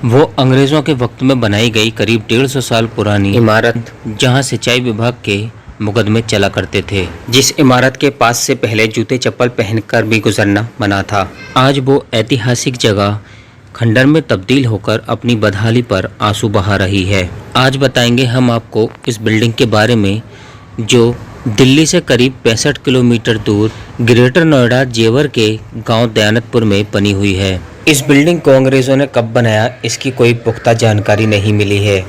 वो अंग्रेज़ों के वक्त में बनाई गई करीब 150 साल पुरानी इमारत जहां सिंचाई विभाग के मुकदमे चला करते थे, जिस इमारत के पास से पहले जूते चप्पल पहनकर भी गुजरना मना था। आज वो ऐतिहासिक जगह खंडर में तब्दील होकर अपनी बदहाली पर आंसू बहा रही है। आज बताएंगे हम आपको इस बिल्डिंग के बारे में जो दिल्ली से करीब 65 किलोमीटर दूर ग्रेटर नोएडा जेवर के गांव दयानतपुर में बनी हुई है। इस बिल्डिंग को अंग्रेज़ों ने कब बनाया, इसकी कोई पुख्ता जानकारी नहीं मिली है।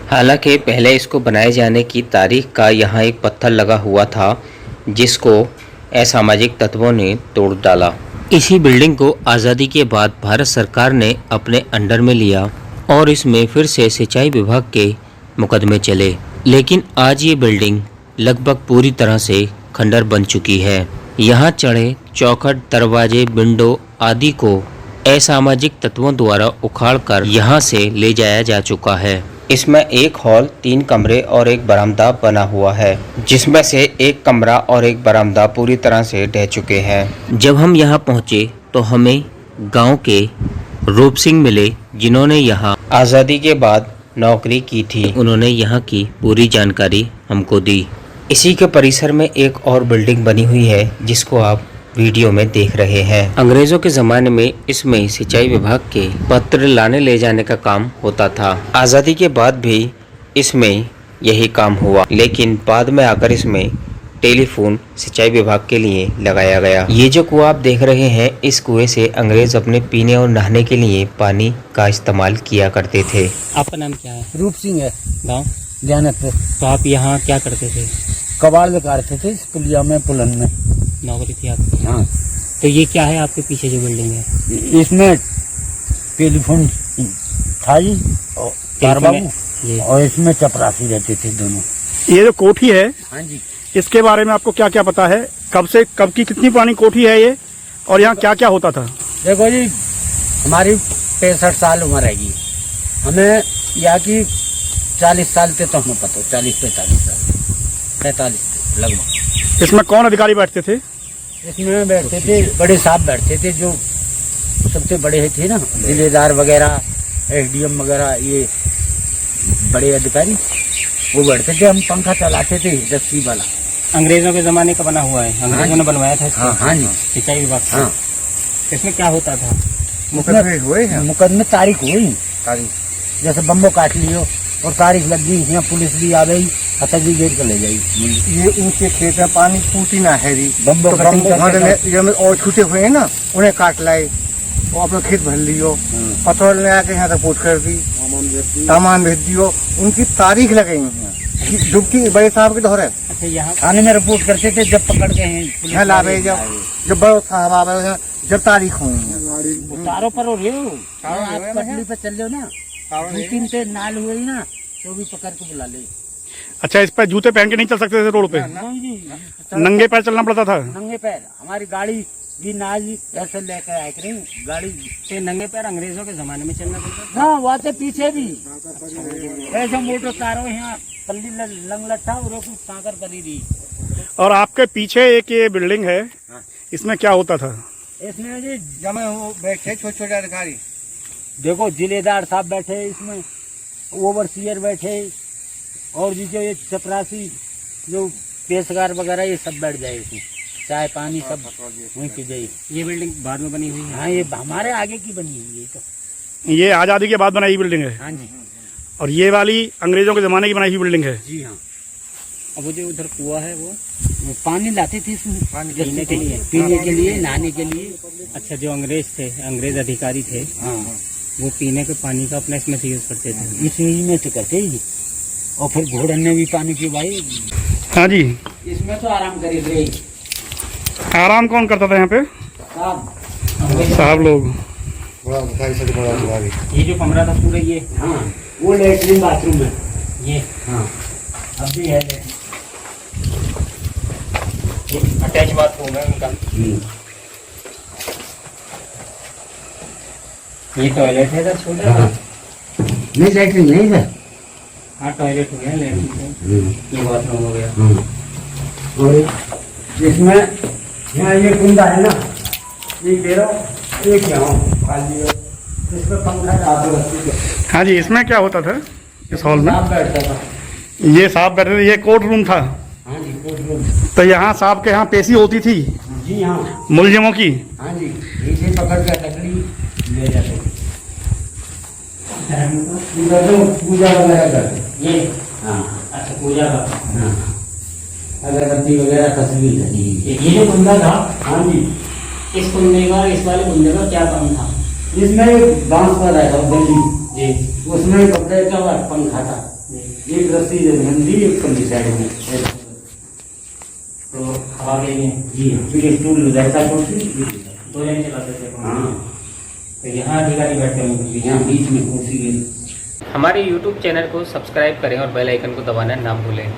हालांकि पहले इसको बनाए जाने की तारीख का यहाँ एक पत्थर लगा हुआ था, जिसको असामाजिक तत्वों ने तोड़ डाला। इसी बिल्डिंग को आज़ादी के बाद भारत सरकार ने अपने अंडर में लिया और इसमें फिर से सिंचाई विभाग के मुकदमे चले, लेकिन आज ये बिल्डिंग लगभग पूरी तरह से खंडर बन चुकी है। यहाँ चढ़े चौखट, दरवाजे, विंडो आदि को असामाजिक तत्वों द्वारा उखाड़कर यहाँ से ले जाया जा चुका है। इसमें एक हॉल, 3 कमरे और एक बरामदा बना हुआ है, जिसमें से एक कमरा और एक बरामदा पूरी तरह से ढह चुके हैं। जब हम यहाँ पहुँचे तो हमें गांव के रूप सिंह मिले, जिन्होंने यहाँ आज़ादी के बाद नौकरी की थी। उन्होंने यहाँ की पूरी जानकारी हमको दी। इसी के परिसर में एक और बिल्डिंग बनी हुई है, जिसको आप वीडियो में देख रहे हैं। अंग्रेजों के ज़माने में इसमें सिंचाई विभाग के पत्र लाने ले जाने का काम होता था। आज़ादी के बाद भी इसमें यही काम हुआ, लेकिन बाद में आकर इसमें टेलीफोन सिंचाई विभाग के लिए लगाया गया। ये जो कुआं आप देख रहे हैं, इस कुएं से अंग्रेज अपने पीने और नहाने के लिए पानी का इस्तेमाल किया करते थे। आपका नाम क्या है? रूप सिंह है, गाँव दयानतपुर। तो आप यहाँ क्या करते थे? कबाड़ बेकारते थे इस पुलिया में, पुलन में नौकरी थी आपकी? हाँ। तो ये क्या है आपके पीछे जो बिल्डिंग है? इसमें टेलीफोन था जी और तार बाबू, और इसमें चपरासी रहते थे दोनों। ये जो कोठी है, हाँ जी, इसके बारे में आपको क्या क्या पता है? कब से कब की कितनी पुरानी कोठी है ये, और यहाँ क्या क्या होता था? देखो जी, हमारी 65 साल उम्र है। हमें यहाँ की 40 साल से तो हमें पता हो, 40-45 साल, 45 लगभग। इसमें कौन अधिकारी बैठते थे? इसमें बैठते थे बड़े साहब बैठते थे, जो सबसे बड़े थे ना, जिलेदार वगैरह, एसडीएम वगैरह, ये बड़े अधिकारी वो बैठते थे। हम पंखा चलाते थे 10 वाला। अंग्रेजों के ज़माने का बना हुआ है, अंग्रेजों ने बनवाया था इसको? हाँ जी, सिंचाई विभाग से। हाँ। इसमें क्या होता था? मुकदमे हुए हैं, मुकदमे तारीख हुई, जैसे बम्बो काट लियो और तारीख लग गई, यहाँ पुलिस भी आ गई, हथकड़ी घेर कर ले जाई। ये उनके खेत में पानी पूछी ना है री, बम्बो और छूटे हुए हैं ना, उन्हें काट लाए और अपना खेत भर लियो, पथौल ने आके यहाँ तक पूछ कर दी, सामान भेज दियो। उनकी तारीख लगाई है, डुबकी बड़े साहब के दोहरे। अच्छा, यहाँ थाने में रिपोर्ट करते थे, जब पकड़ गए हैं यहाँ लावे, जब बड़े साहब आवे, जब तारीख होंगी तारों पर हो रहे हो, आप पटली पे चल लो ना, 2-3 से नाल हुए ना, तो भी पकड़ के बुला ले। अच्छा, इस पर जूते पहन के नहीं चल सकते थे रोड पे? नहीं जी, नंगे पैर चलना पड़ता था? नंगे पैर। हमारी गाड़ी भी नाल ऐसे लेकर आए करें, गाड़ी से नंगे पैर अंग्रेजों के ज़माने में चलना पड़ता था? हाँ, वहाँ से पीछे भी ऐसे मोटर तारों यहाँ पल्ली लंग लट्ठा और कांकर करी दी। और आपके पीछे एक ये बिल्डिंग है, इसमें क्या होता था? इसमें जी जमे हो बैठे छोटे छोटे अधिकारी, देखो जिलेदार साहब बैठे, इसमें ओवरसीयर बैठे, और जी जो ये चपरासी, जो पेशकार वगैरह, ये सब बैठ जाए इसमें, चाय पानी सब वहीं पी जाए। ये बिल्डिंग बाद में बनी हुई है? हाँ, ये हमारे आगे की बनी हुई है। तो ये आज़ादी के बाद बनाई बिल्डिंग है? हाँ जी। और ये वाली अंग्रेजों के ज़माने की बनाई हुई बिल्डिंग है? जी हाँ। अब वो जो उधर कुआं है वो पानी लाते थे इसमें, पीने के लिए, पीने के लिए, नहाने के लिए। अच्छा, जो अंग्रेज थे, अंग्रेज अधिकारी थे, हाँ, वो पीने के पानी का अपने इसमें से यूज करते थे? इसी में से करते ही। और फिर घोड़न ने भी पानी की भाई। हाँ जी। इसमें तो आराम करे रहे। आराम कौन करता था यहाँ पे? साहब लोग। ये जो कमरा था पूरा, ये हाँ, वो लेटरिन बाथरूम है ये। हाँ, अब भी है अटैच बाथरूम है उनका। ये टॉयलेट है सर, छोटा? हाँ। नहीं, लेटरिन नहीं है। हाँ, टॉयलेट हो गया, लेटरिन, ये बाथरूम हो गया। और इसमें यहाँ ये कुंडा है ना, एक दे रहा हूँ, एक यहाँ खाली है। इसमें पंखा डाल दो। हाँ जी, इसमें क्या होता था इस हॉल में? सांप बैठता था। ये साहब बैठे थे, ये कोर्ट रूम था। हाँ जी, कोर्ट रूम। तो यहाँ साहब के यहाँ पेशी होती थी जी हाँ। मुलजिमों की। हाँ जी, इसे पकड़ कर लकड़ी ले जाते थे। इधर तो पूजा वगैरह करते। ये हाँ अच्छा पूजा का। हाँ, अगरबत्ती वगैरह तस्वीर लगी। ये जो कुंदा था, हाँ जी, इस कुंदे का, इस वाले कुंदे का क्या काम था? इसमें एक बांस पर रहता गली, जी उसमें कपड़े का पंखा था। एक रस्सी बंधी, एक पल्ली साइड में। तो हवा के लिए जी हाँ, फिर स्टूल रहता कुर्सी। दो जने चलाते थे। हाँ, तो यहाँ अधिकारी बैठते होंगे। यहाँ बीच में कुर्सी। हमारे YouTube चैनल को सब्सक्राइब करें और बेल आइकन को दबाना ना भूलें।